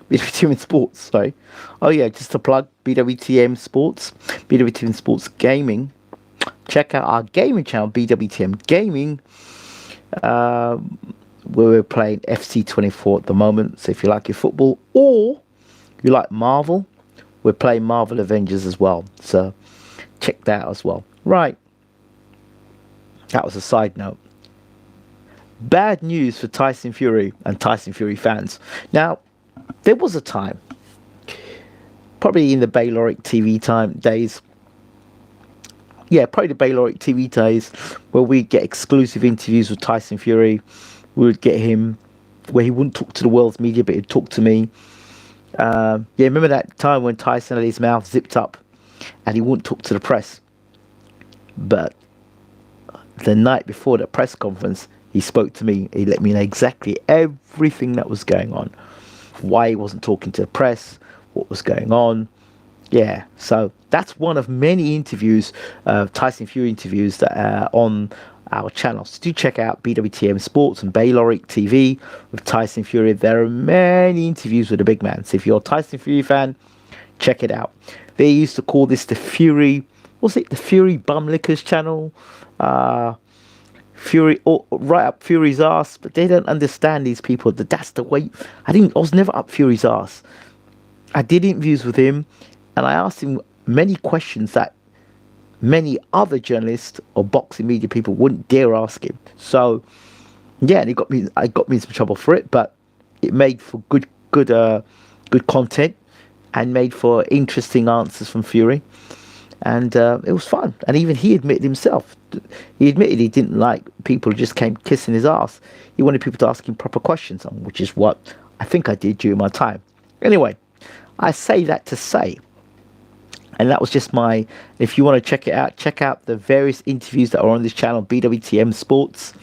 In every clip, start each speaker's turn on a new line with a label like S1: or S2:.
S1: BWTM Sports, sorry. Oh yeah, just to plug BWTM Sports, BWTM Sports Gaming. Check out our gaming channel, BWTM Gaming, where we're playing FC24 at the moment. So if you like your football or you like Marvel, we're playing Marvel Avengers as well. So check that out as well. Right. That was a side note. Bad news for Tyson Fury and Tyson Fury fans. Now, there was a time, probably in the Bayloric TV days. Yeah, probably the Bayloric TV days, where we'd get exclusive interviews with Tyson Fury. We would get him where he wouldn't talk to the world's media, but he'd talk to me. Yeah, remember that time when Tyson had his mouth zipped up and he wouldn't talk to the press? But the night before the press conference, he spoke to me. He let me know exactly everything that was going on. Why he wasn't talking to the press, what was going on. Yeah, so that's one of many interviews, Tyson Fury interviews that are on our channel. So do check out BWTM Sports and Bayloric TV with Tyson Fury. There are many interviews with the big man. So if you're a Tyson Fury fan, check it out. They used to call this the Fury, was it the Fury Bum Lickers channel? Fury, or right up Fury's ass, but they don't understand these people. That's the way. I was never up Fury's ass. I did interviews with him, and I asked him many questions that many other journalists or boxing media people wouldn't dare ask him. So, yeah, and I got me in some trouble for it, but it made for good content and made for interesting answers from Fury. And it was fun. And even he admitted himself. He admitted he didn't like people who just came kissing his ass. He wanted people to ask him proper questions, which is what I think I did during my time. Anyway, I say that to say, and that was just if you want to check out the various interviews that are on this channel, BWTM Sports.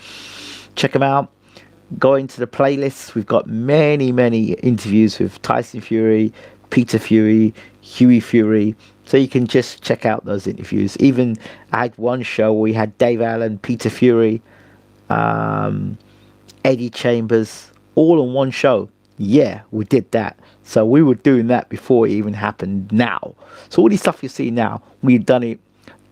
S1: Check them out. Go into the playlists. We've got many interviews with Tyson Fury, Peter Fury, Hughie Fury. So you can just check out those interviews. Even I had one show where we had Dave Allen, Peter Fury, Eddie Chambers, all on one show. Yeah, we did that. So we were doing that before it even happened now. So all this stuff you see now, we've done it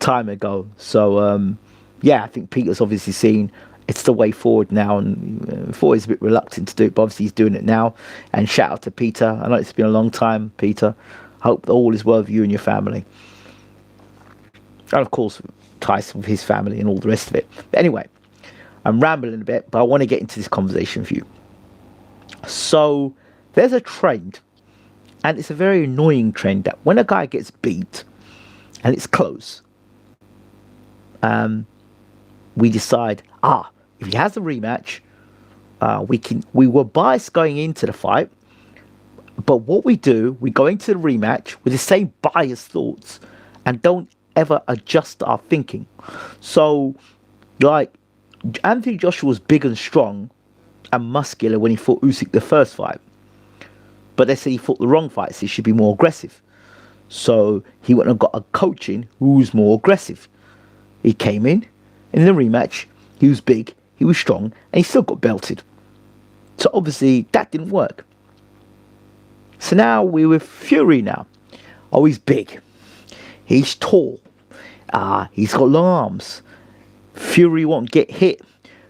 S1: time ago. So, yeah, I think Peter's obviously seen it's the way forward now. And before he's a bit reluctant to do it, but obviously he's doing it now. And shout out to Peter. I know it's been a long time, Peter. Hope all is well with you and your family. And of course, Tyson with his family and all the rest of it. But anyway, I'm rambling a bit, but I want to get into this conversation with you. So there's a trend, and it's a very annoying trend, that when a guy gets beat and it's close, we decide, if he has a rematch, we were biased going into the fight. But what we do, we go into the rematch with the same biased thoughts and don't ever adjust our thinking. So, like, Anthony Joshua was big and strong and muscular when he fought Usyk the first fight. But they said he fought the wrong fight, so he should be more aggressive. So he went and got a coach in who was more aggressive. He came in the rematch, he was big, he was strong, and he still got belted. So obviously that didn't work. So now we're with Fury now. Oh, he's big. He's tall. He's got long arms. Fury won't get hit.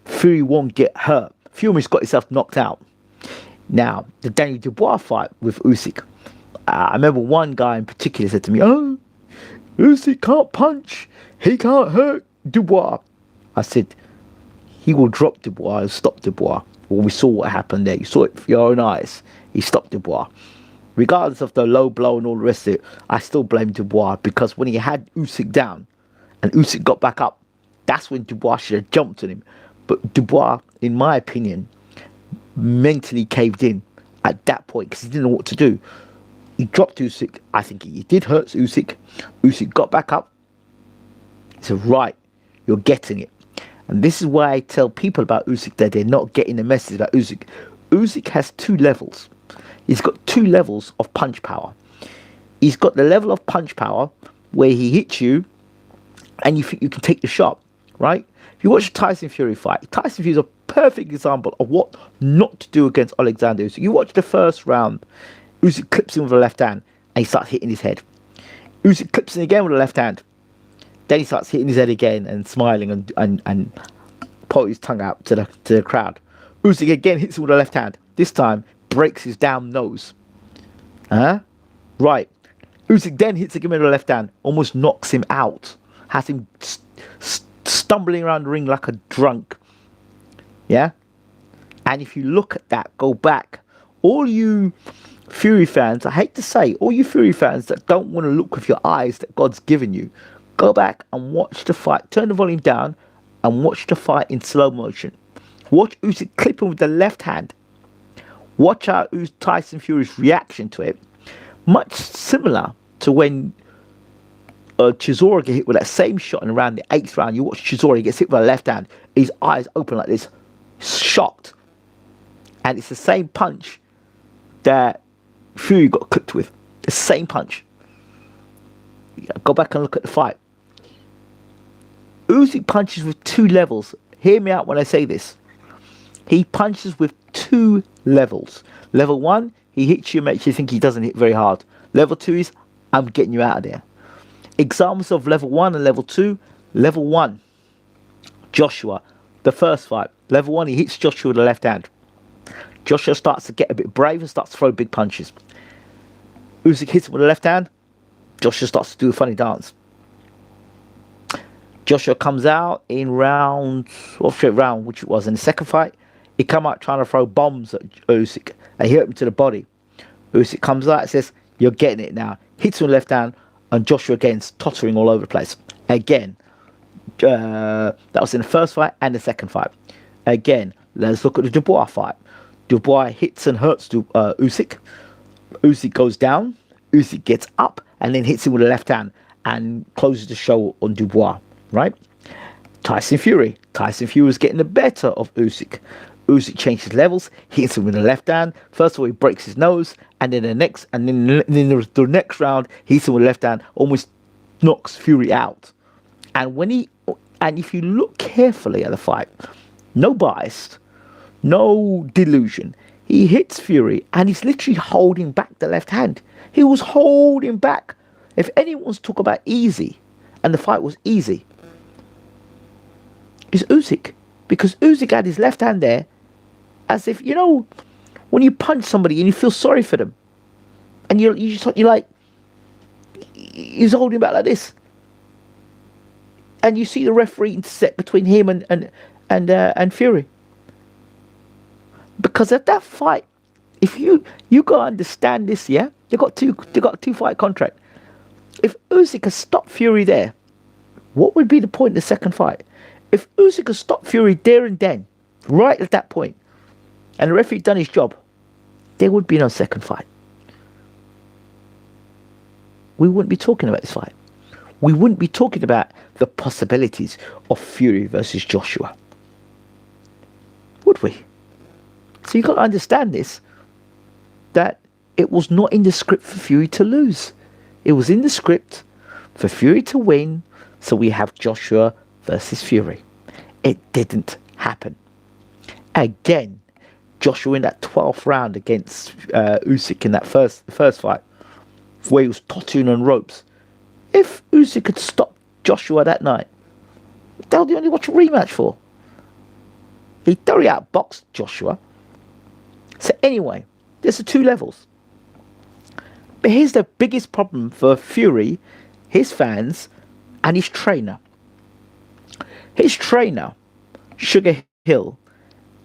S1: Fury won't get hurt. Fury's got himself knocked out. Now, the Daniel Dubois fight with Usyk. I remember one guy in particular said to me, Usyk can't punch. He can't hurt Dubois. I said, he will drop Dubois and stop Dubois. Well, we saw what happened there. You saw it with your own eyes. He stopped Dubois. Regardless of the low blow and all the rest of it, I still blame Dubois, because when he had Usyk down and Usyk got back up, that's when Dubois should have jumped on him. But Dubois, in my opinion, mentally caved in at that point because he didn't know what to do. He dropped Usyk. I think he did hurt Usyk. Usyk got back up. He said, right, you're getting it. And this is why I tell people about Usyk that they're not getting the message about Usyk. Usyk has two levels. He's got two levels of punch power. He's got the level of punch power where he hits you and you think you can take the shot, right? If you watch a Tyson Fury fight, Tyson Fury is a perfect example of what not to do against Alexander Usyk. You watch the first round Usyk clips him with the left hand, and he starts hitting his head. Usyk clips him again with the left hand. Then he starts hitting his head again and smiling and pulling his tongue out to the crowd. Usyk again hits him with the left hand. This time breaks his damn nose. Right. Usyk then hits him with the left hand, almost knocks him out, has him stumbling around the ring like a drunk. Yeah. And if you look at that, go back, all you Fury fans, I hate to say, all you Fury fans that don't want to look with your eyes that God's given you, go back and watch the fight. Turn the volume down and watch the fight in slow motion. Watch Usyk clip him with the left hand. Watch out Tyson Fury's reaction to it. Much similar to when Chisora get hit with that same shot in around the 8th round. You watch Chisora, he gets hit with the left hand. His eyes open like this, shocked. And it's the same punch that Fury got clipped with. The same punch. Go back and look at the fight. Usyk punches with 2 levels. Hear me out when I say this. He punches with 2 levels. Level 1, he hits you, makes you think he doesn't hit very hard. Level 2 is, I'm getting you out of there. Examples of level 1 and level 2. Level 1, Joshua, the first fight. Level 1, he hits Joshua with the left hand. Joshua starts to get a bit brave and starts to throw big punches. Usyk hits him with the left hand. Joshua starts to do a funny dance. Joshua comes out in round, which it was in the second fight. He come out trying to throw bombs at Usyk and hit him to the body. Usyk comes out and says, "You're getting it now." Hits him with the left hand, and Joshua again's tottering all over the place. Again, that was in the first fight and the second fight. Again, let's look at the Dubois fight. Dubois hits and hurts Usyk. Usyk goes down. Usyk gets up and then hits him with the left hand and closes the show on Dubois. Right? Tyson Fury. Tyson Fury was getting the better of Usyk. Usyk changes levels, hits him with the left hand. First of all, he breaks his nose, and then the next round, he hits him with the left hand, almost knocks Fury out. And if you look carefully at the fight, no bias, no delusion. He hits Fury, and he's literally holding back the left hand. He was holding back. If anyone's talk about easy, and the fight was easy, it's Usyk, because Usyk had his left hand there, as if, you know, when you punch somebody and you feel sorry for them, and you're like, he's holding back like this, and you see the referee intercept between him and Fury, because at that fight, if you gotta understand this, yeah, they got two fight contract. If Usyk has stopped Fury there, what would be the point in the second fight? If Usyk had stopped Fury there and then, right at that point, and the referee done his job, there would be no second fight. We wouldn't be talking about this fight. We wouldn't be talking about the possibilities of Fury versus Joshua. Would we? So you got to understand this, that it was not in the script for Fury to lose. It was in the script for Fury to win, so we have Joshua versus Fury. It didn't happen. Again, Joshua in that 12th round against Usyk in that first fight, where he was tottering on ropes. If Usyk had stopped Joshua that night, they'll only watch a rematch for. He thoroughly outboxed Joshua. So anyway, there's the 2 levels. But here's the biggest problem for Fury, his fans, and his trainer. His trainer, Sugar Hill,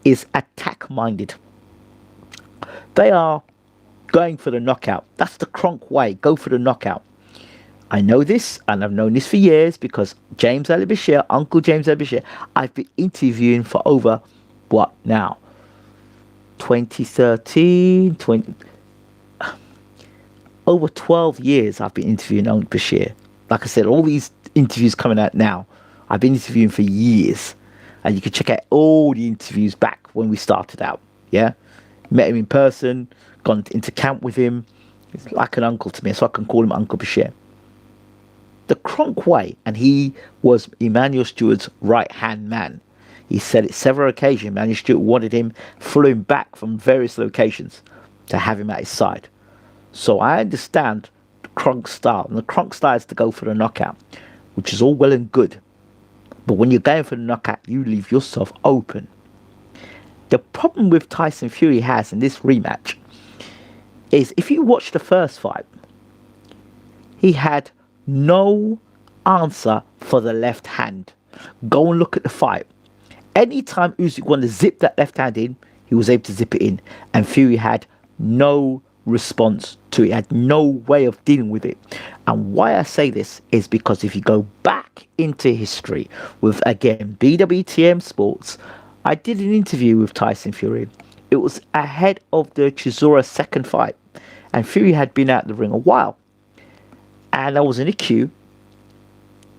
S1: is attack-minded. They are going for the knockout. That's the Kronk way. Go for the knockout. I know this, and I've known this for years, because James Ali Bashir, Uncle James Ali Bashir, I've been interviewing for over, what now? 2013, over 12 years I've been interviewing Uncle Bashir. Like I said, all these interviews coming out now, I've been interviewing for years. And you can check out all the interviews back when we started out. Yeah? Met him in person, gone into camp with him. He's like an uncle to me, so I can call him Uncle Bashir. The Kronk way, and he was Emmanuel Stewart's right-hand man. He said it several occasions. Emmanuel Stewart wanted him, flew him back from various locations to have him at his side. So I understand the Kronk style. And the Kronk style is to go for the knockout, which is all well and good. But when you're going for the knockout, you leave yourself open. The problem with Tyson Fury has in this rematch is if you watch the first fight, he had no answer for the left hand. Go and look at the fight. Anytime Usyk wanted to zip that left hand in, he was able to zip it in. And Fury had no response to it. He had no way of dealing with it. And why I say this is because if you go back into history with, again, BWTM Sports, I did an interview with Tyson Fury. It was ahead of the Chisora second fight. And Fury had been out the ring a while. And I was in a queue.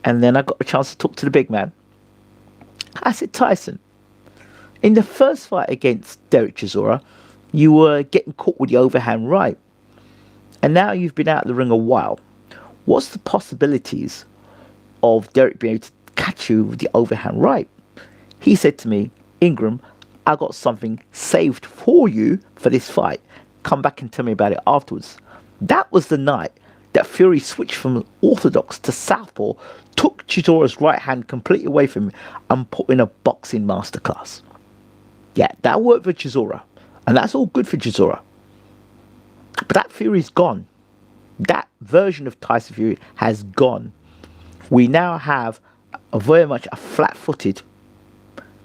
S1: And then I got a chance to talk to the big man. I said, Tyson, in the first fight against Derek Chisora, you were getting caught with the overhand right. And now you've been out of the ring a while. What's the possibilities of Derek being able to catch you with the overhand right? He said to me, Ingram, I got something saved for you for this fight. Come back and tell me about it afterwards. That was the night that Fury switched from orthodox to southpaw, took Chisora's right hand completely away from him and put in a boxing masterclass. Yeah, that worked for Chisora. And that's all good for Chisora. But that Fury's gone. That version of Tyson Fury has gone. We now have a very much a flat-footed,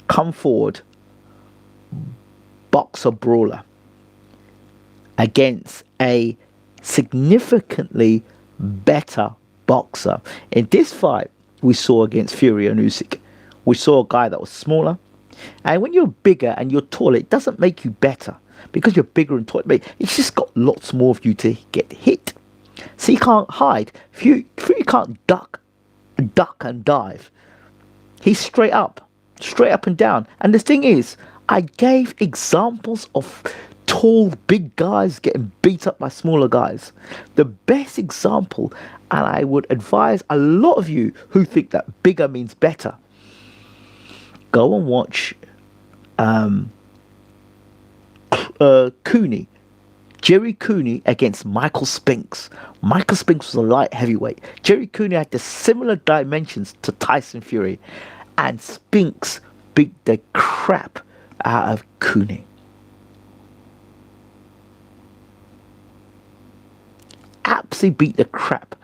S1: come forward boxer brawler against a significantly better boxer. In this fight we saw against Fury and Usyk, we saw a guy that was smaller. And when you're bigger and you're taller, it doesn't make you better. Because you're bigger and taller, it's just got lots more of you to get hit. So you can't hide. Fury can't duck and dive. He's straight up and down. And the thing is, I gave examples of tall, big guys getting beat up by smaller guys. The best example, and I would advise a lot of you who think that bigger means better, go and watch Cooney. Jerry Cooney against Michael Spinks. Michael Spinks was a light heavyweight. Jerry Cooney had the similar dimensions to Tyson Fury. And Spinks beat the crap out of Cooney. Absolutely beat the crap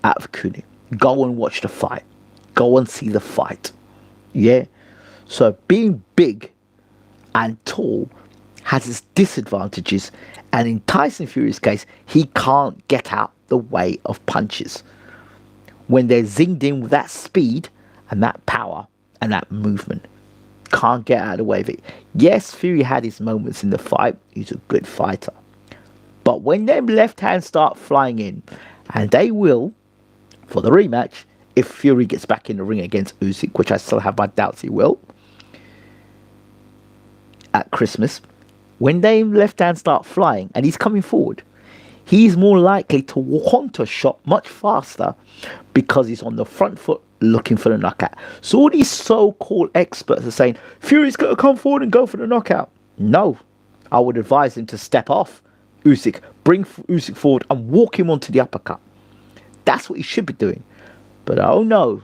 S1: out of Cooney. Go and watch the fight. Go and see the fight. Yeah? So being big and tall has its disadvantages, and in Tyson Fury's case, he can't get out the way of punches. When they're zinged in with that speed and that power and that movement, can't get out of the way of it. Yes, Fury had his moments in the fight. He's a good fighter. But when them left hands start flying in, and they will, for the rematch, if Fury gets back in the ring against Usyk, which I still have my doubts he will, at Christmas, when they left hand start flying and he's coming forward, he's more likely to walk onto a shot much faster because he's on the front foot looking for the knockout. So all these so-called experts are saying, Fury's got to come forward and go for the knockout. No, I would advise him to step off Usyk, bring Usyk forward and walk him onto the uppercut. That's what he should be doing. But oh no,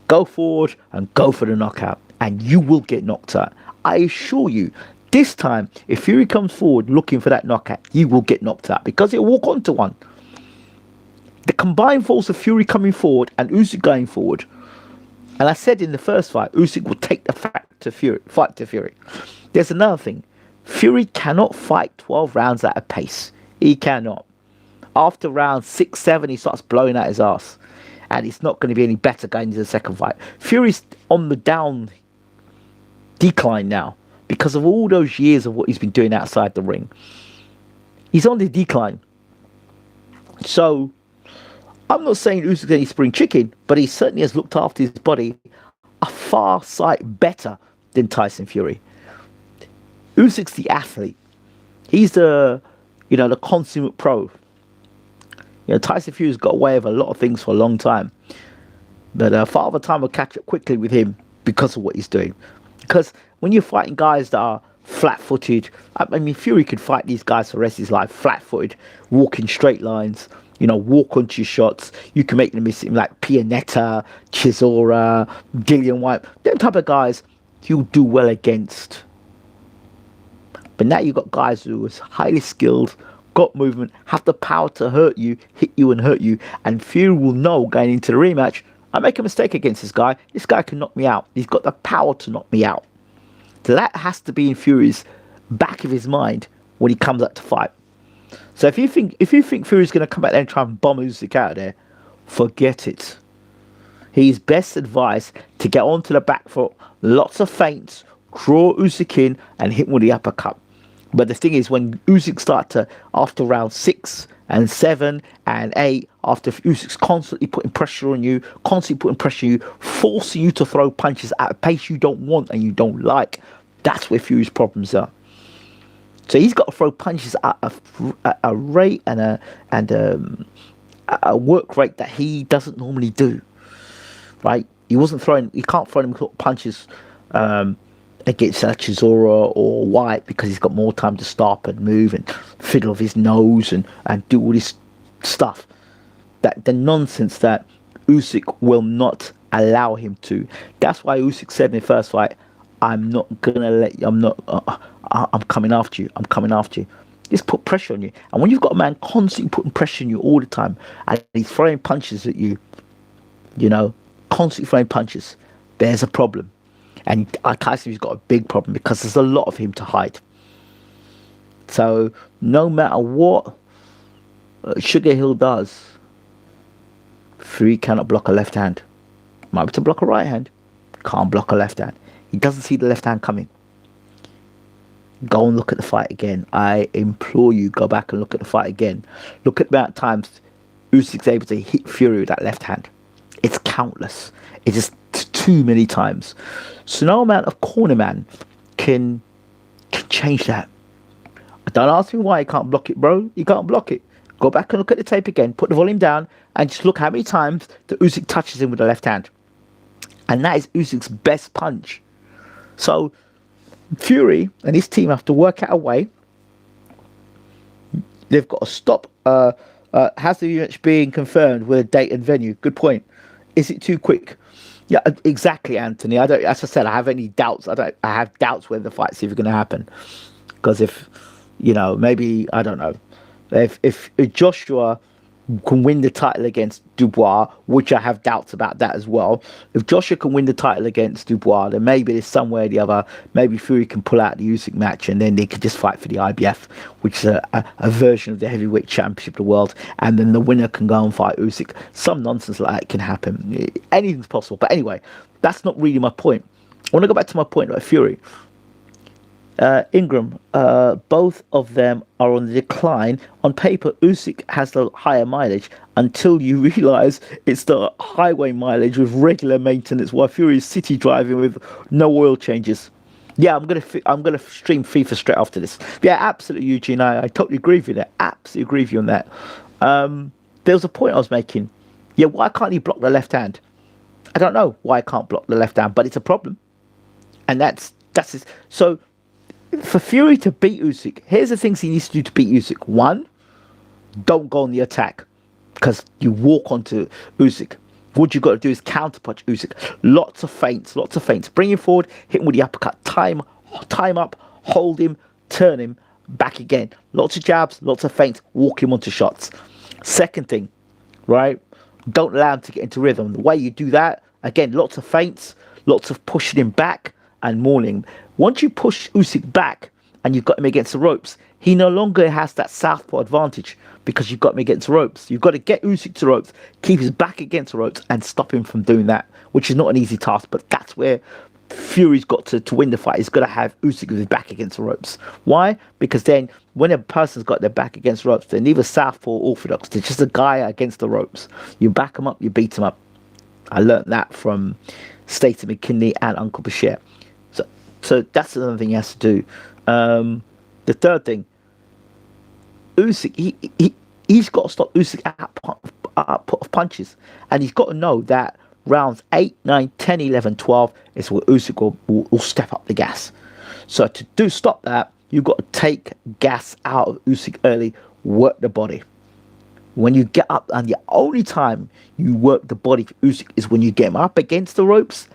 S1: go forward and go for the knockout and you will get knocked out. I assure you, this time, if Fury comes forward looking for that knockout, you will get knocked out because he'll walk onto one. The combined force of Fury coming forward and Usyk going forward, and I said in the first fight, Usyk will take the fight to Fury. There's another thing. Fury cannot fight 12 rounds at a pace. He cannot. After round 6, 7, he starts blowing out his ass. And it's not going to be any better going into the second fight. Fury's on the down decline now because of all those years of what he's been doing outside the ring. He's on the decline. So, I'm not saying Usyk's any spring chicken, but he certainly has looked after his body a far sight better than Tyson Fury. Usyk's the athlete. He's the consummate pro. Tyson Fury's got away with a lot of things for a long time. But Father Time will catch up quickly with him because of what he's doing. Because when you're fighting guys that are flat-footed. I mean, Fury could fight these guys for the rest of his life, flat-footed, walk in straight lines, walk onto your shots. You can make them miss him like Pianetta, Chisora, Dillian White. Them type of guys he'll do well against. But now you've got guys who are highly skilled, got movement, have the power to hit you and hurt you. And Fury will know going into the rematch, I make a mistake against this guy can knock me out. He's got the power to knock me out. So that has to be in Fury's back of his mind when he comes up to fight. So if you think Fury's going to come back there and try and bomb Usyk out of there, forget it. He's best advised to get onto the back foot, lots of feints, draw Usyk in and hit him with the uppercut. But the thing is, when Usyk starts to, after round 6 and 7 and 8, after Usyk's constantly putting pressure on you, forcing you to throw punches at a pace you don't want and you don't like, that's where Fury's problems are. So he's got to throw punches at a rate and a work rate that he doesn't normally do. Right? He can't throw them punches against Chisora or White because he's got more time to stop and move and fiddle with his nose and do all this stuff. That the nonsense that Usyk will not allow him to. That's why Usyk said in the first fight, I'm coming after you. I'm coming after you. Just put pressure on you. And when you've got a man constantly putting pressure on you all the time and he's throwing punches at you, constantly throwing punches, there's a problem. And Tyson's got a big problem because there's a lot of him to hide. So no matter what Sugar Hill does, Fury cannot block a left hand. Might be to block a right hand. Can't block a left hand. He doesn't see the left hand coming. Go and look at the fight again. I implore you, go back and look at the fight again. Look at the amount of times Usyk's able to hit Fury with that left hand. It's countless. It's just too many times. So no amount of corner man can change that. Don't ask me why he can't block it, bro. He can't block it. Go back and look at the tape again. Put the volume down and just look how many times that Usyk touches him with the left hand. And that is Usyk's best punch. So Fury and his team have to work out a way. They've got to stop. Has the match being confirmed with a date and venue? Good point. Is it too quick? Yeah, exactly, Anthony. As I said, I have any doubts. I have doubts whether the fight's even going to happen. Because if, maybe, I don't know. If Joshua can win the title against Dubois, which I have doubts about that as well. If Joshua can win the title against Dubois, then maybe there's some way or the other, maybe Fury can pull out the Usyk match and then they could just fight for the IBF, which is a version of the heavyweight championship of the world, and then the winner can go and fight Usyk. Some nonsense like that can happen. Anything's possible. But anyway, that's not really my point. I want to go back to my point about Fury. Ingram, both of them are on the decline. On paper, Usyk has the higher mileage until you realise it's the highway mileage with regular maintenance, while Fury is city driving with no oil changes. Yeah, I'm gonna stream FIFA straight after this. Yeah, absolutely, Eugene. I totally agree with you there. Absolutely agree with you on that. There was a point I was making. Yeah, why can't he block the left hand? I don't know why I can't block the left hand, but it's a problem, and that's it. So. For Fury to beat Usyk, here's the things he needs to do to beat Usyk. 1, don't go on the attack because you walk onto Usyk. What you got to do is counterpunch Usyk. Lots of feints. Bring him forward, hit him with the uppercut. Time up, hold him, turn him, back again. Lots of jabs, lots of feints, walk him onto shots. Second thing, right? Don't allow him to get into rhythm. The way you do that, again, lots of feints, lots of pushing him back and mauling him. Once you push Usyk back and you've got him against the ropes, he no longer has that southpaw advantage because you've got him against the ropes. You've got to get Usyk to the ropes, keep his back against the ropes and stop him from doing that, which is not an easy task, but that's where Fury's got to win the fight. He's got to have Usyk with his back against the ropes. Why? Because then when a person's got their back against the ropes, they're neither southpaw or orthodox. They're just a guy against the ropes. You back him up, you beat him up. I learned that from Stacy McKinley and Uncle Bashir. So that's another thing he has to do. The third thing, Usyk, he's got to stop Usyk output of punches. And he's got to know that rounds 8, 9, 10, 11, 12 is where Usyk will step up the gas. So to stop that, you've got to take gas out of Usyk early, work the body. When you get up, and the only time you work the body for Usyk is when you get him up against the ropes,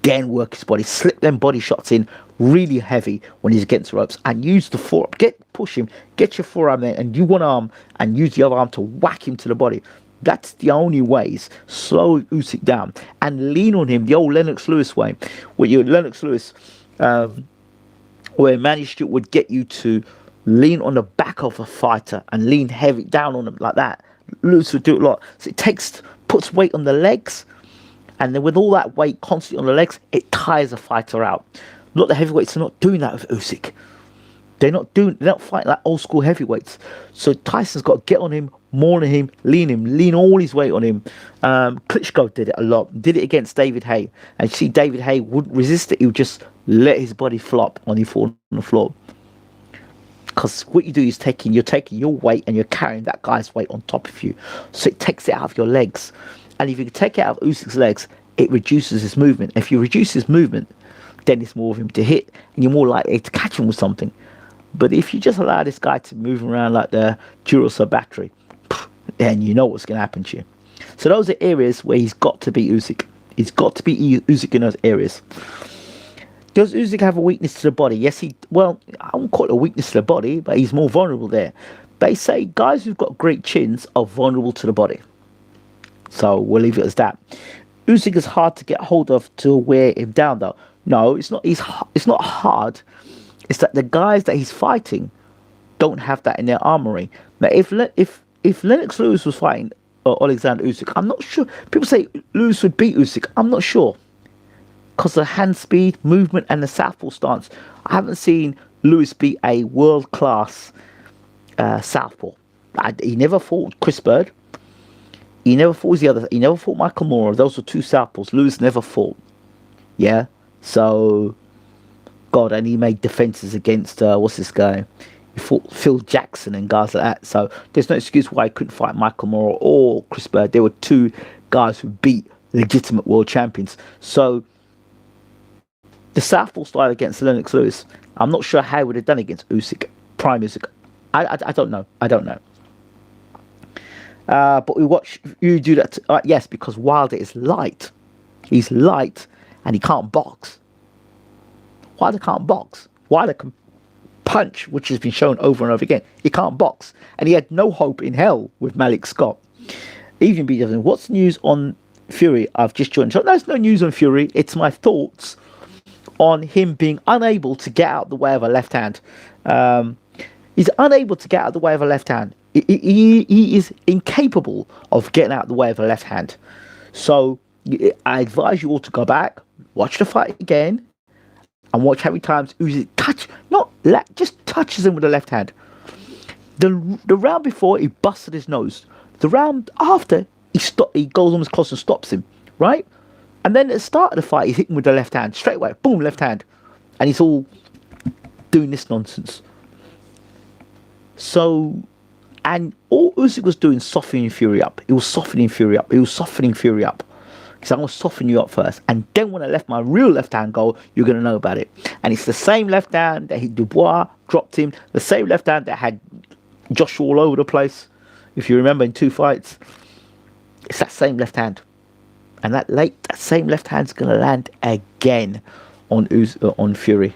S1: then work his body, slip them body shots in really heavy when he's against the ropes, and use the forearm, push him, get your forearm there, and you one arm, and use the other arm to whack him to the body. That's the only ways. Slow Usyk down and lean on him the old Lennox Lewis way, where you Lennox Lewis, where managed it would get you to lean on the back of a fighter and lean heavy down on them like that. Lewis would do it a lot. So it puts weight on the legs, and then with all that weight constantly on the legs, it tires a fighter out. Look, the heavyweights are not doing that with Usyk. They're not fighting like old school heavyweights. So Tyson's got to get on him, more on him, lean all his weight on him. Klitschko did it a lot, did it against David Haye. And you see David Haye wouldn't resist it, he would just let his body flop when he fall on the floor. Because what you do is you're taking your weight and you're carrying that guy's weight on top of you. So it takes it out of your legs. And if you can take it out of Usyk's legs, it reduces his movement. If you reduce his movement, then it's more of him to hit, and you're more likely to catch him with something. But if you just allow this guy to move around like the Duracell battery, then you know what's going to happen to you. So those are areas where he's got to beat Usyk. He's got to beat Usyk in those areas. Does Usyk have a weakness to the body? Yes, I won't call it a weakness to the body, but he's more vulnerable there. They say guys who've got great chins are vulnerable to the body. So we'll leave it as that. Usyk is hard to get hold of to wear him down, though. No, it's not. It's not hard. It's that the guys that he's fighting don't have that in their armory. Now, if Lennox Lewis was fighting Alexander Usyk, I'm not sure. People say Lewis would beat Usyk. I'm not sure, because of the hand speed, movement, and the southpaw stance. I haven't seen Lewis beat a world-class southpaw. He never fought Chris Bird. He never fought the other. He never fought Michael Moore. Those were two southpaws. Lewis never fought. Yeah. So, God, and he made defenses against what's this guy? He fought Phil Jackson and guys like that. So there's no excuse why he couldn't fight Michael Moore or Chris Bird. There were two guys who beat legitimate world champions. So the southpaw style against Lennox Lewis, I'm not sure how he would have done against Usyk, prime Usyk. I don't know. I don't know. But we watch you do that. Yes, because Wilder is light. He's light and he can't box. Wilder can't box. Wilder can punch, which has been shown over and over again. He can't box. And he had no hope in hell with Malik Scott. Even BWTM. What's news on Fury? I've just joined. So there's no news on Fury. It's my thoughts on him being unable to get out the way of a left hand. He's unable to get out the way of a left hand. He is incapable of getting out the way of a left hand. So I advise you all to go back, watch the fight again, and watch how many times Usyk just touches him with the left hand. The round before, he busted his nose. The round after, he goes almost close and stops him, right? And then at the start of the fight, he's hitting with the left hand straight away. Boom, left hand, and he's all doing this nonsense. So, and all Usyk was doing, softening Fury up. He was softening Fury up. He was softening Fury up. Because I'm going to soften you up first. And then when I left my real left hand go, you're going to know about it. And it's the same left hand that hit Dubois, dropped him. The same left hand that had Joshua all over the place. If you remember in 2 fights. It's that same left hand. And that same left hand's going to land again on Fury.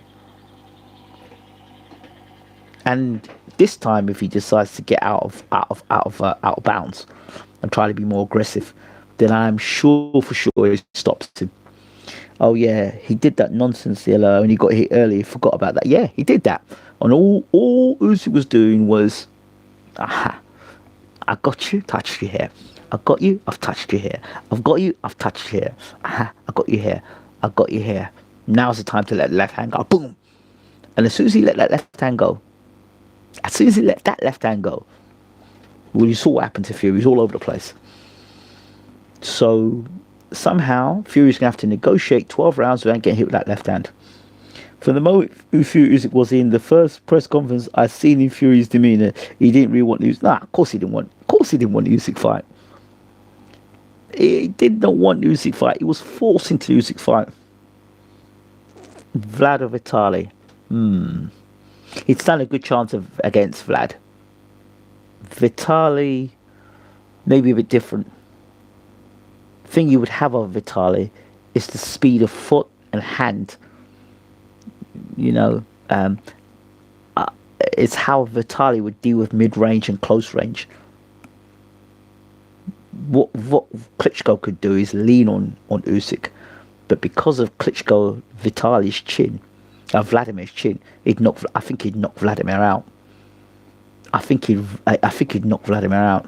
S1: And this time, if he decides to get out of bounds and try to be more aggressive, then I'm sure for sure he stops him. Oh yeah, he did that nonsense yellow and he got hit early. He forgot about that. Yeah, he did that. And all Usyk was doing was, aha, I got you, touched you here. I got you, I've touched you here. I've got you, I've touched you here. Aha, I got you here. I got you here. Now's the time to let the left hand go. Boom. And as soon as he let that left hand go, well, you saw what happened to Fury. He's all over the place. So somehow Fury's gonna have to negotiate 12 rounds without getting hit with that left hand. From the moment Usyk was in the first press conference, I seen in Fury's demeanor, he didn't really want Usyk. Of course he didn't want the Usyk fight. He did not want the Usyk fight. He was forced into the Usyk fight. Vlad Vitali. He'd stand a good chance of against Vlad. Vitali, maybe a bit different. Thing you would have of Vitali is the speed of foot and hand. You know, it's how Vitali would deal with mid-range and close range. What Klitschko could do is lean on Usyk, but because of Klitschko Vitali's chin, Vladimir's chin, I think he'd knock Vladimir out. I think he'd knock Vladimir out.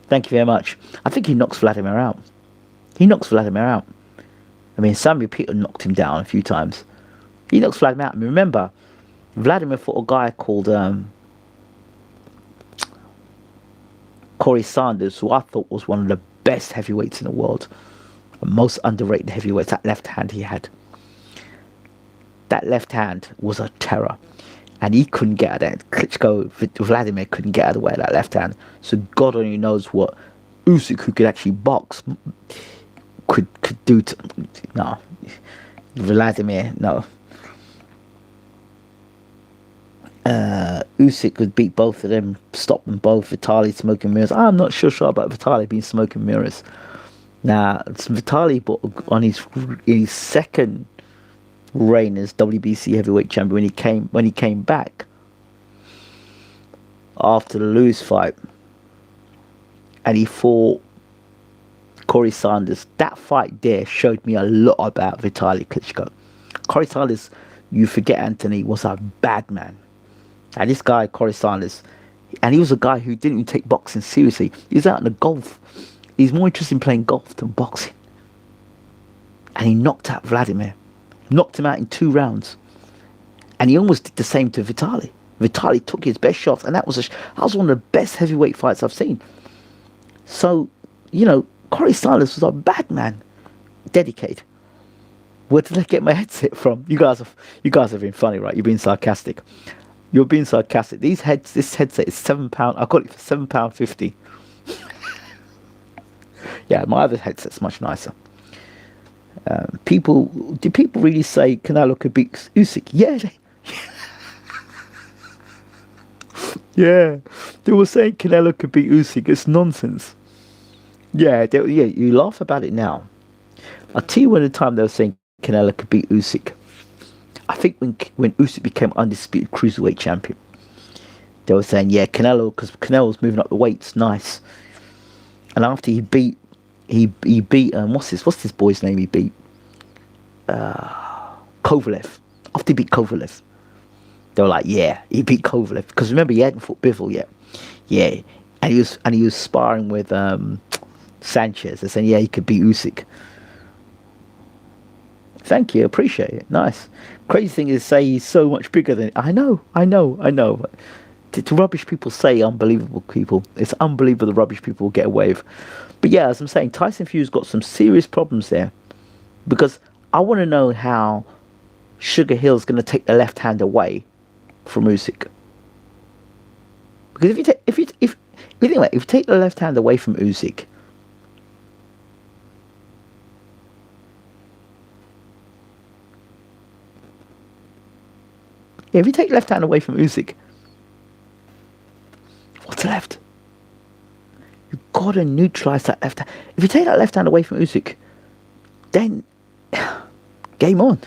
S1: Thank you very much. I think he knocks Vladimir out. He knocks Vladimir out. I mean, Samuel Peter knocked him down a few times. He knocks Vladimir out. I mean, remember, Vladimir fought a guy called Corey Sanders, who I thought was one of the best heavyweights in the world. The most underrated heavyweights, that left hand he had. That left hand was a terror. And he couldn't get out of that. Klitschko, Vladimir couldn't get out of the way of that left hand. So God only knows what Usyk, who could actually box, could do to... No. Vladimir, no. Usyk could beat both of them, stop them both. Vitali smoking mirrors. I'm not sure about Vitali being smoking mirrors. Now, Vitali, on his second reign as WBC heavyweight champion, when he came back after the Lewis fight, and he fought Corey Sanders. That fight there showed me a lot about Vitali Klitschko. Corey Sanders, you forget, Anthony, was a bad man. And this guy, Corey Sanders, and he was a guy who didn't even take boxing seriously. He was out in the golf. He's more interested in playing golf than boxing. And he knocked out Vladimir. Knocked him out in 2 rounds. And he almost did the same to Vitali. Vitali took his best shots, and that was one of the best heavyweight fights I've seen. So, you know, Corey Sanders was a bad man. Dedicated. Where did I get my headset from? You guys have been funny, right? You're being sarcastic. You're being sarcastic. This headset is £7. I got it for £7.50. Yeah, my other headset's much nicer. Do people really say Canelo could beat Usyk? Yeah. Yeah, they were saying Canelo could beat Usyk. It's nonsense. Yeah, you laugh about it now. I'll tell you when the time they were saying Canelo could beat Usyk. I think when Usyk became undisputed cruiserweight champion, they were saying, yeah, Canelo, because Canelo's moving up the weights, nice. And after he beat what's this boy's name he beat? Kovalev. After he beat Kovalev, they were like, yeah, he beat Kovalev, because remember, he hadn't fought Bivol yet. Yeah, and he was sparring with Sanchez. They're saying, yeah, he could beat Usyk. Thank you, appreciate it. Nice. Crazy thing is, say he's so much bigger than... I know. To rubbish people say unbelievable people. It's unbelievable the rubbish people get away with. But yeah, as I'm saying, Tyson Fury's got some serious problems there. Because I want to know how Sugar Hill's going to take the left hand away from Usyk. Because if you take the left hand away from Usyk, if you take left hand away from Usyk, what's left? You've got to neutralise that left hand. If you take that left hand away from Usyk, then game on.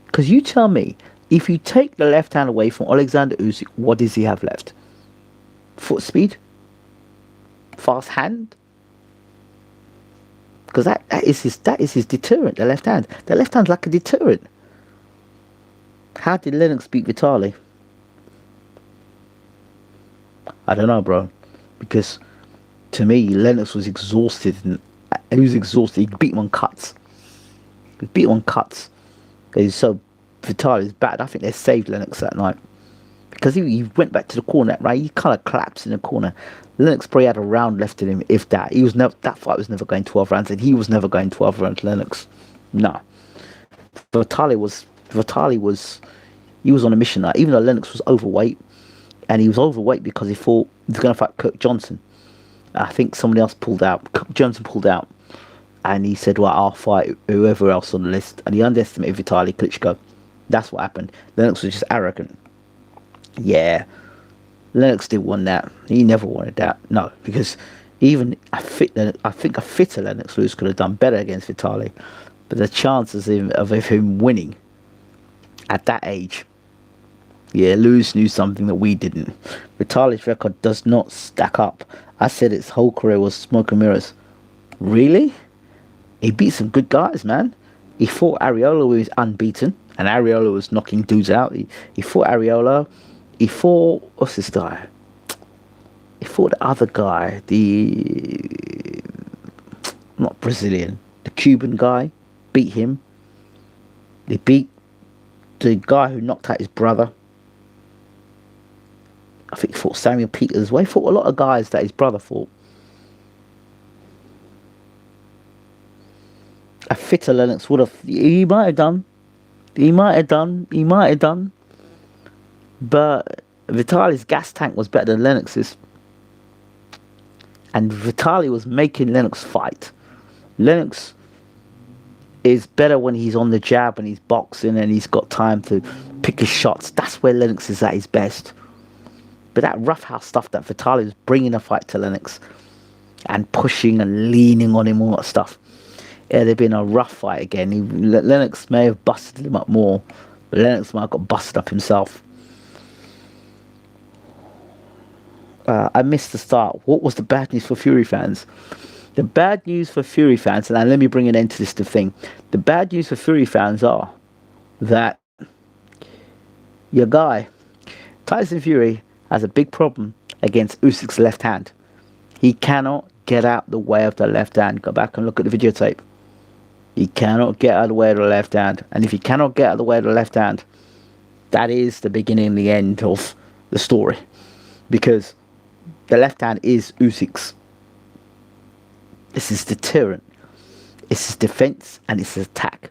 S1: Because you tell me, if you take the left hand away from Alexander Usyk, what does he have left? Foot speed? Fast hand? Because that is his deterrent, the left hand. The left hand's like a deterrent. How did Lennox beat Vitali? I don't know, bro. Because to me, Lennox was exhausted. He was exhausted. He beat him on cuts. So Vitali was bad. I think they saved Lennox that night. Because he went back to the corner, right? He kind of collapsed in the corner. Lennox probably had a round left in him, if that. That fight was never going 12 rounds, and he was never going 12 rounds, Lennox. No. Vitali was on a mission. Like, even though Lennox was overweight, and he was overweight because he was going to fight Kirk Johnson. I think somebody else pulled out. Kirk Johnson pulled out. and he said, well, I'll fight whoever else on the list, and he underestimated Vitaly Klitschko. That's what happened. Lennox was just arrogant. Yeah, Lennox didn't want that. He never wanted that. No, because even I think a fitter Lennox Lewis could have done better against Vitaly, but the chances of him winning at that age, yeah, Lewis knew something that we didn't. Vitaly's record does not stack up. I said his whole career was smoke and mirrors. Really? He beat some good guys, man. He fought Areola, who was unbeaten, and Areola was knocking dudes out. He fought Areola. He fought, what's this guy? He fought the other guy, not Brazilian, the Cuban guy. Beat him. They beat the guy who knocked out his brother. I think he fought Samuel Peters. Well, he fought a lot of guys that his brother fought. A fitter Lennox would have. He might have done. He might have done. But Vitaly's gas tank was better than Lennox's. And Vitaly was making Lennox fight. Lennox is better when he's on the jab and he's boxing and he's got time to pick his shots. That's where Lennox is at his best. But that roughhouse stuff that Vitaly was bringing a fight to Lennox and pushing and leaning on him, all that stuff. Yeah, there'd been a rough fight again. Lennox may have busted him up more, but Lennox might have got busted up himself. I missed the start. What was the bad news for Fury fans? The bad news for Fury fans, and let me bring an end to this thing. The bad news for Fury fans are that your guy, Tyson Fury, has a big problem against Usyk's left hand. He cannot get out the way of the left hand. Go back and look at the videotape. He cannot get out of the way of the left hand. And if he cannot get out of the way of the left hand, that is the beginning and the end of the story. Because the left hand is Usyk's. This is deterrent. It's his defense and it's his attack.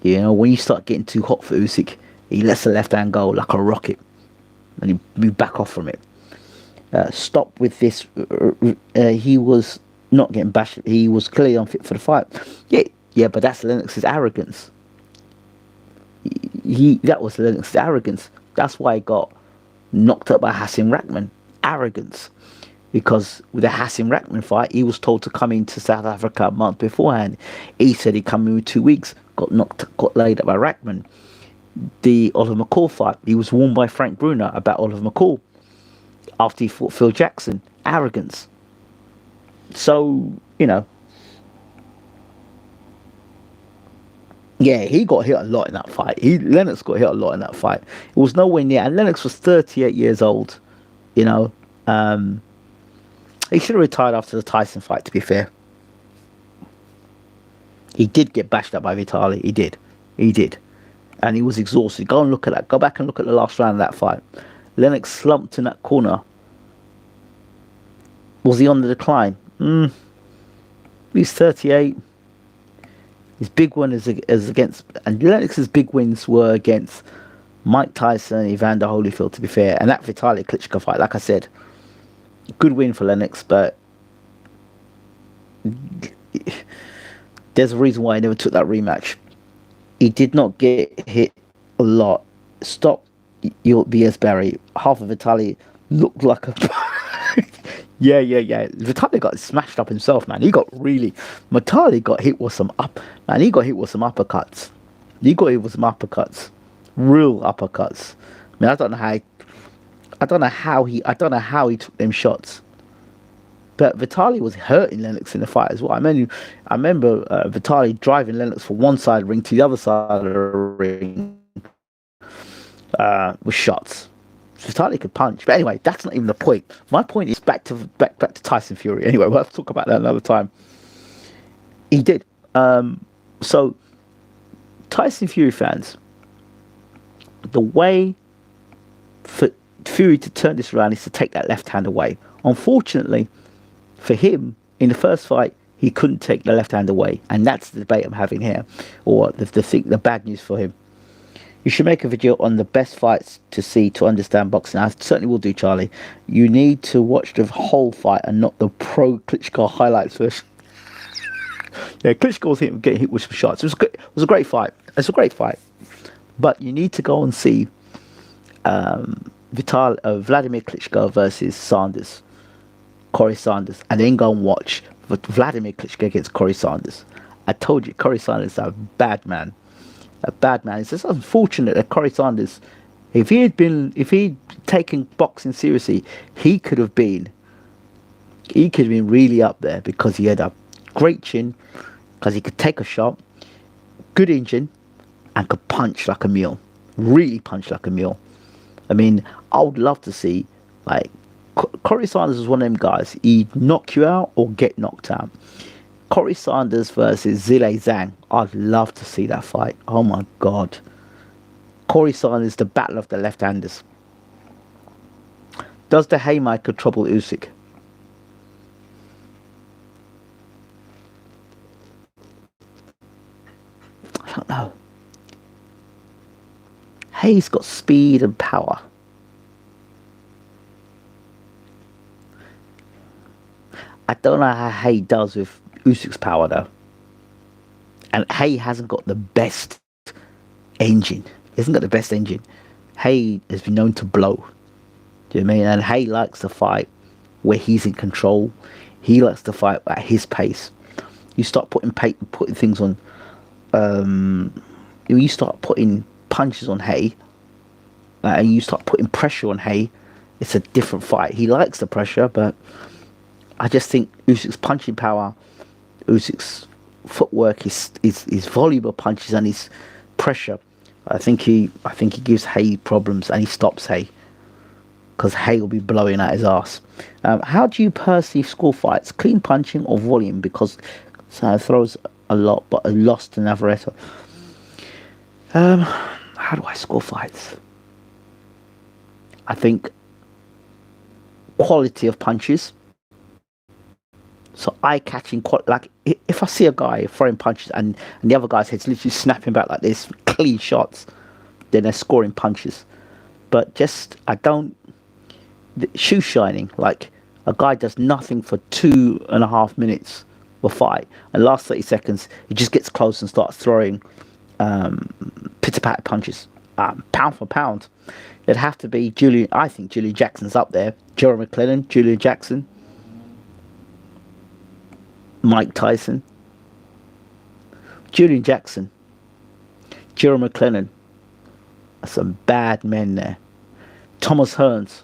S1: You know, when you start getting too hot for Usyk, he lets the left hand go like a rocket. And you back off from it. Stop with this. He was not getting bashed. He was clearly unfit for the fight. Yeah, but that's Lennox's arrogance. That was Lennox's arrogance. That's why he got knocked up by Hasim Rahman. Arrogance. Because with the Hasim Rahman fight, he was told to come into South Africa a month beforehand. He said he'd come in with 2 weeks. Got laid up by Rahman. The Oliver McCall fight, he was warned by Frank Bruner about Oliver McCall after he fought Phil Jackson. Arrogance. So, you know, yeah, he got hit a lot in that fight. Lennox got hit a lot in that fight. It was nowhere near, and Lennox was 38 years old. You know, he should have retired after the Tyson fight, to be fair. He did get bashed up by Vitaly. He did. And he was exhausted. Go and look at that. Go back and look at the last round of that fight. Lennox slumped in that corner. Was he on the decline? He's 38. His big one is against... And Lennox's big wins were against Mike Tyson and Evander Holyfield, to be fair. And that Vitaly Klitschko fight, like I said, good win for Lennox, but there's a reason why he never took that rematch. He did not get hit a lot. Stop your BS Barry. Half of Vitaly looked like a... yeah. Vitaly got smashed up himself, man. Vitaly got hit with some uppercuts. Real uppercuts. I mean, I don't know how he took them shots. But Vitaly was hurting Lennox in the fight as well. I remember Vitaly driving Lennox from one side of the ring to the other side of the ring with shots. Vitaly could punch. But anyway, that's not even the point. My point is back to Tyson Fury. Anyway, we'll have to talk about that another time. He did. So, Tyson Fury fans, the way for Fury to turn this around is to take that left hand away. Unfortunately, for him, in the first fight, he couldn't take the left hand away. And that's the debate I'm having here. Or the bad news for him. You should make a video on the best fights to see to understand boxing. I certainly will do, Charlie. You need to watch the whole fight and not the pro Klitschko highlights version. Yeah, Klitschko was getting hit with some shots. It was good. It was a great fight. It's a great fight. But you need to go and see Vladimir Klitschko versus Sanders, Corey Sanders, and then go and watch Vladimir Klitschko against Corey Sanders. I told you, Corey Sanders is a bad man. A bad man. It's just unfortunate that Corey Sanders, if he'd taken boxing seriously, he could have been really up there because he had a great chin, because he could take a shot, good engine, and could punch like a mule. Really punch like a mule. I mean, I would love to see, like, Corey Sanders is one of them guys. He'd knock you out or get knocked out. Corey Sanders versus Zhilei Zhang. I'd love to see that fight. Oh my God. Corey Sanders, the battle of the left-handers. Does the haymaker trouble Usyk? I don't know. Hay's got speed and power. I don't know how Hay does with Usyk's power though. And Hay hasn't got the best engine. He hasn't got the best engine. Hay has been known to blow. Do you know what I mean? And Hay likes to fight where he's in control. He likes to fight at his pace. You start putting things on. You start putting punches on Hay, and you start putting pressure on Hay. It's a different fight. He likes the pressure, but I just think Usyk's punching power, Usyk's footwork, his volume of punches and his pressure. I think he gives Hay problems, and he stops Hay because Hay will be blowing out his ass. How do you personally score fights? Clean punching or volume? Because throws a lot, but a loss to Navarrete. How do I score fights? I think quality of punches. So eye-catching, like if I see a guy throwing punches and the other guy's head's literally snapping back like this, clean shots, then they're scoring punches. But shoe shining, like a guy does nothing for 2.5 minutes of fight, and last 30 seconds, he just gets close and starts throwing pitter-patter punches, pound for pound. It'd have to be Julian. I think Julian Jackson's up there. Gerald McClellan, Julian Jackson, Mike Tyson, Julian Jackson, Gerald McClellan. Some bad men there. Thomas Hearns.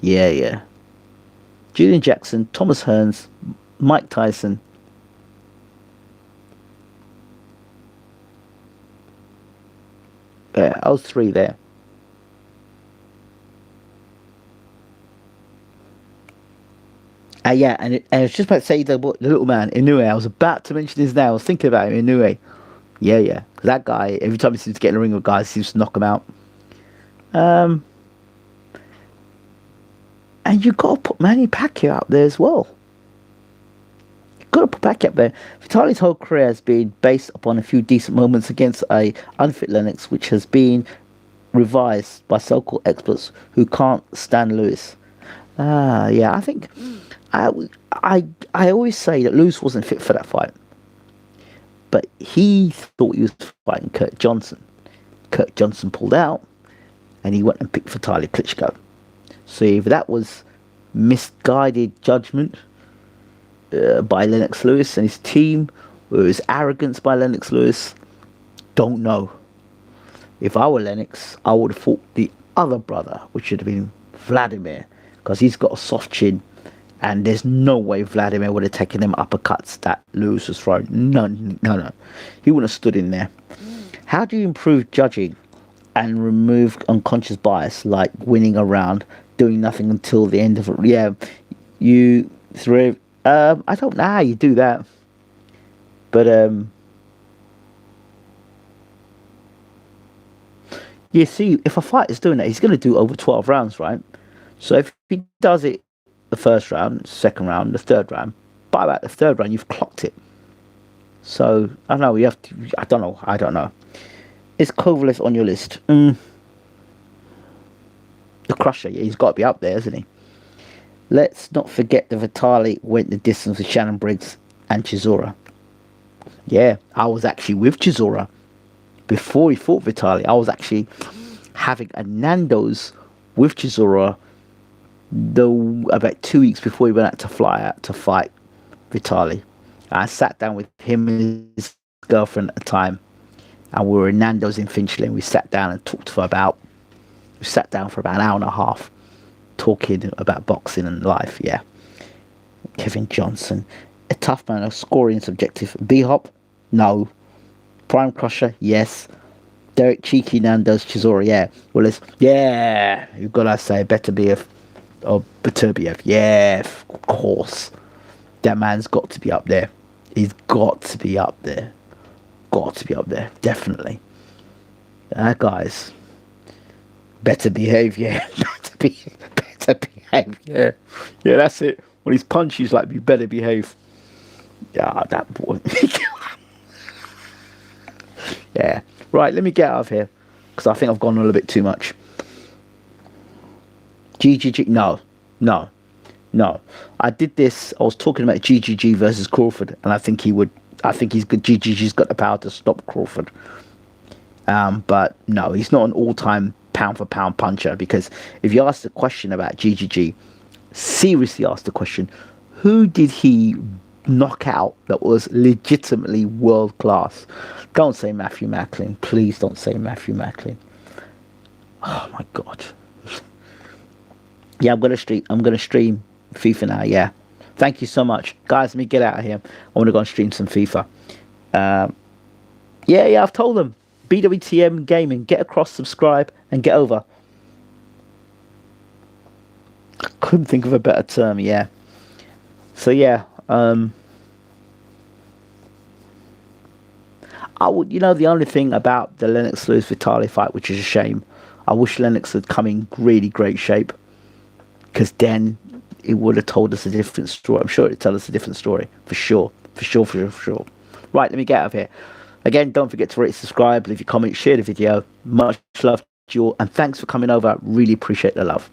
S1: Yeah. Julian Jackson, Thomas Hearns, Mike Tyson. Yeah, I was 3 there. Yeah, and I was just about to say the little man, Inoue. I was about to mention his name. I was thinking about him, Inoue. Yeah. Because that guy, every time he seems to get in the ring with guys, he seems to knock him out. And you've got to put Manny Pacquiao out there as well. You've got to put Pacquiao up there. Vitali's whole career has been based upon a few decent moments against a unfit Lennox, which has been revised by so-called experts who can't stand Lewis. Yeah, I think I always say that Lewis wasn't fit for that fight, but he thought he was fighting Kurt Johnson. Kurt Johnson pulled out, and he went and picked Vitaly Klitschko. So if that was misguided judgment by Lennox Lewis and his team, or it was arrogance by Lennox Lewis, don't know. If I were Lennox, I would have fought the other brother, which should have been Vladimir, because he's got a soft chin, and there's no way Vladimir would have taken them uppercuts that Lewis was throwing. No. He wouldn't have stood in there. How do you improve judging and remove unconscious bias, like winning a round, doing nothing until the end of it? Yeah, you through. I don't know how you do that, but you see, if a fighter's doing that, he's going to do over 12 rounds, right? So if he does it the first round, second round, the third round, by about the third round, you've clocked it. So I don't know. You have to. I don't know. Is Kovalev on your list? The Crusher, yeah, he's got to be up there, isn't he? Let's not forget that Vitali went the distance with Shannon Briggs. and Chisora. Yeah, I was actually with Chisora before he fought Vitali. I was actually having a Nando's with Chisora about 2 weeks before he went out to fly out to fight Vitali. I sat down with him and his girlfriend at the time, and we were in Nando's in Finchley, and we sat down and talked for about an hour and a half, talking about boxing and life. Yeah. Kevin Johnson, a tough man, a scoring subjective. B-Hop, no. Prime Crusher, yes. Derek Cheeky Nando's Chisora, yeah. Well, you've got to say Beterbiev or Beterbiev, yeah, of course. That man's got to be up there. He's got to be up there. Got to be up there, definitely. Guys, better behave, yeah. better behave, yeah. Yeah, that's it. When he's punched, he's like, you better behave. Yeah, that boy. Yeah. Right, let me get out of here, because I think I've gone a little bit too much. GGG, no. I did this, I was talking about GGG versus Crawford, and I think he's good. GGG's got the power to stop Crawford. But no, he's not an all-time pound-for-pound puncher, because if you ask the question about GGG, seriously ask the question, who did he knock out that was legitimately world-class? Don't say Matthew Macklin. Please don't say Matthew Macklin. Oh, my God. Yeah, I'm going to stream FIFA now, yeah. Thank you so much. Guys, let me get out of here. I want to go and stream some FIFA. Yeah, I've told them. BWTM Gaming. Get across, subscribe, and get over. I couldn't think of a better term, yeah. So, yeah. The only thing about the Lennox Lewis Vitali fight, which is a shame, I wish Lennox had come in really great shape, because then it would have told us a different story. I'm sure it'd tell us a different story, for sure. Right, let me get out of here. Again, don't forget to rate, subscribe, leave your comment, share the video. Much love to you all, and thanks for coming over. Really appreciate the love.